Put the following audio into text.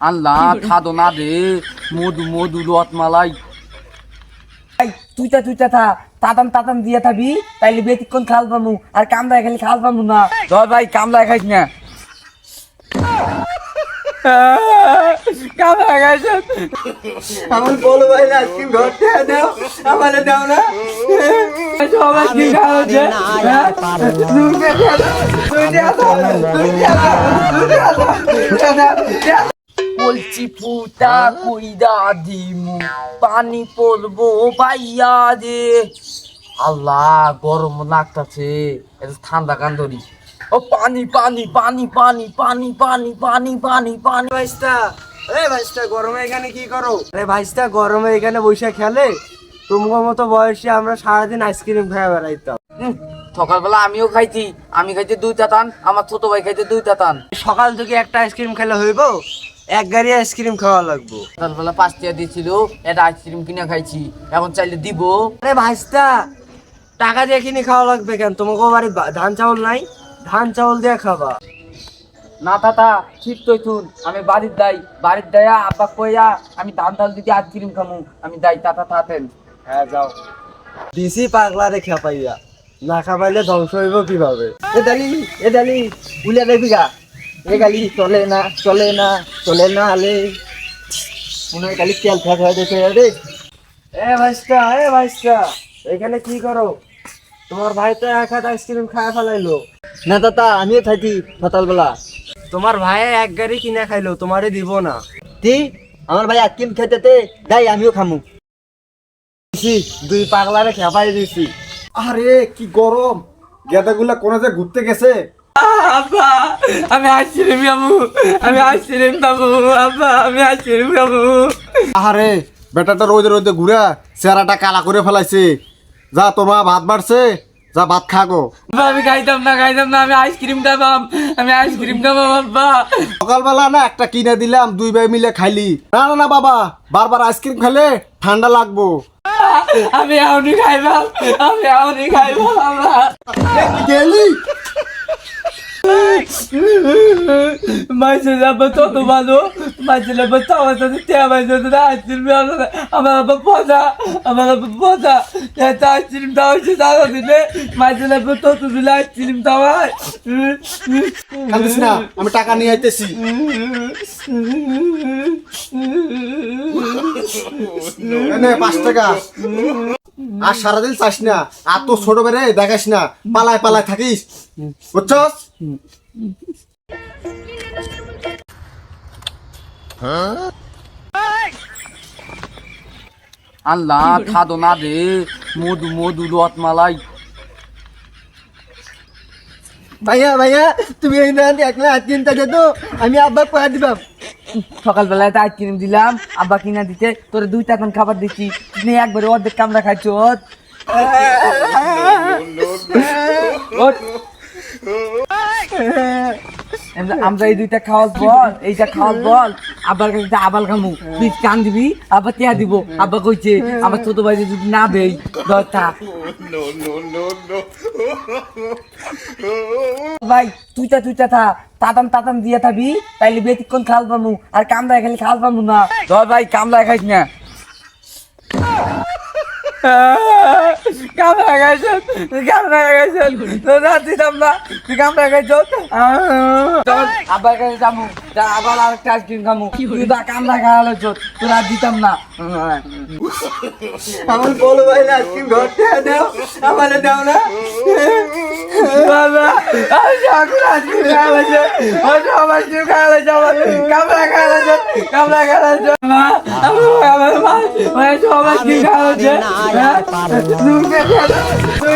আল্লাহ খাদো না রে মধু মধু লত মালাই তুইটা থা তাতাম দিয়ে থাকবি তাইলে বেতিক্ষণ খাল পামু আর কামড়ায় খালি খাল পামু না ধর ভাই কামড়ায় খাইস না কামড়ায় খাইস আমার বলো ভাই না কি ঘরতে দাও আমারে দাও না সবাই কি খাওয়াচ্ছে বলছি ফুটা কইরা দিমু পানি পড়বো বাইয়া দে আল্লাহ গরম লাগতাছে এটা ঠান্ডা কান ধরি ও পানি পানি পানি পানি পানি পানি পানি পানি পানি ভাইস্তা ভাইস্তা গরমে এখানে কি করো ভাইস্তা গরমে এখানে বসে খেলে তোমার মতো বয়সে আমরা সারাদিন আইসক্রিম খাই বেড়াইতাম সকালবেলা আমিও খাইছি আমি খাইছি 2টা টান আমার ছোট ভাই খাইছে 2টা টান সকাল থেকে একটা আইসক্রিম খেলে হইব এক গাড়ি আইসক্রিম খাওয়া লাগবো সকালবেলা 5 টাকা দিয়েছিল এটা আইসক্রিম কিনে খাইছি এখন চাইলে দিব ভাইস্তা টাকা দিয়ে কিনে খাওয়া লাগবে কেন তোমাকে বাড়ি ধান চাউল নাই ধান চাউল দিয়ে খাবা না তাতা ঠিক তো শুন আমি বাড়ির দেয়া আব্বা কইয়া আমি ধান ধান দিতে আইসক্রিম খামু আমি যাই তাতা থাকেন হ্যাঁ যাও দিছি পাগলা রে খেপাইয়া না খাবাইলে ধ্বংস হইব কিভাবে এ ডালি উলিয়া দেখবি গা এ গালি চলে না আলে মনে হয় গালি তেল ফেক হয়ে দেখে রে এ ভাইস্তা এখানে কি করো তোমার ভাই তো এক হাত আইসক্রিম খায় ফেলাইলো না দাদা আমিও থাকি সকালবেলা তোমার ভাই এক গাড়ি কিনে খাইলো তোমারে দিব না কি আমার ভাই আইসক্রিম খেতে যাই আমিও খামু দুই পাগলারে খেপাই দিছি আরে কি গরম গেদাগুলা কোন যে ঘুরতে গেছে আব্বা আমি আইসক্রিম খামু আব্বা আমি আইসক্রিম খামু আরে বেটাটা রোদে রোদে ঘুরা চেহারাটা কালা করে ফেলাইছে যা তোমার ভাত বাড়ছে যা ভাত খাগো আমি খাইতাম না আমি আইসক্রিম খাবাম আব্বা সকালবেলা না একটা কিনে দিলাম দুই ভাই মিলে খাইলি না বাবা বারবার আইসক্রিম খেলে ঠান্ডা লাগবো আমি এখনই খাইবাম আব্বা গেলি মাঝে যাবো তত ভালো মাঝে যাবো আমার সাথে আইসক্রিম আমার আব্বা পচা এত আইসক্রিম দেওয়া হচ্ছে সারা দিনে মাঝে যাবো তত দিলে আইসক্রিম দেওয়া কান্দিস না আমি টাকা নিয়ে আইতেছি এনে 5 টাকা আর সারাদিন চাস না আর তো ছোট বেড়ে দেখাস না পালায় থাকিস বুঝছস আল্লাহ খাদো না রে মধু মধু লত মালাই ভাইয়া তুমি এই না একলা আইসক্রিম থাকে তো আমি আব্বা কয়া দিবাম সকালবেলায় তো আইসক্রিম দিলাম আব্বা কিনা দিতে তোরে 2টা এখন খাবার দিচ্ছি তুমি একবারে অর্ধেক কামড়া খাইছ আমরা এই 2টা খাওয়ার বল আব্বার কাছে আবাল খামু তুই কান দিবি আব্বা টিয়া দিব আব্বা কইছে আমার ছোট ভাই যদি না দেই দরটা ভাই তুইটা থা তাতাম দিয়ে থাকবি তাইলে বেতিক্ষণ খাল পামু আর কামড়ায় খালি খাল পামু না ধর ভাই কামড়ায় খাইস না কামড়া খাইছেন দিতাম না তুই কামড়া খাইছ আবার কাছে যাবো আবার আরেকটা আইসক্রিম খামু তুই তা কামড়া খাওয়ালো তোরা দিতাম না আমার বলো ভাই না আইসক্রিম ঘরতে দাও আমারে দাও না বাবা আমি সকল আইসক্রিম খাওয়াইছে সব আইসক্রিম খাওয়াইছে কামড়া খাওয়াইছে আমার সব আইসক্রিম খাওয়াইছে তুই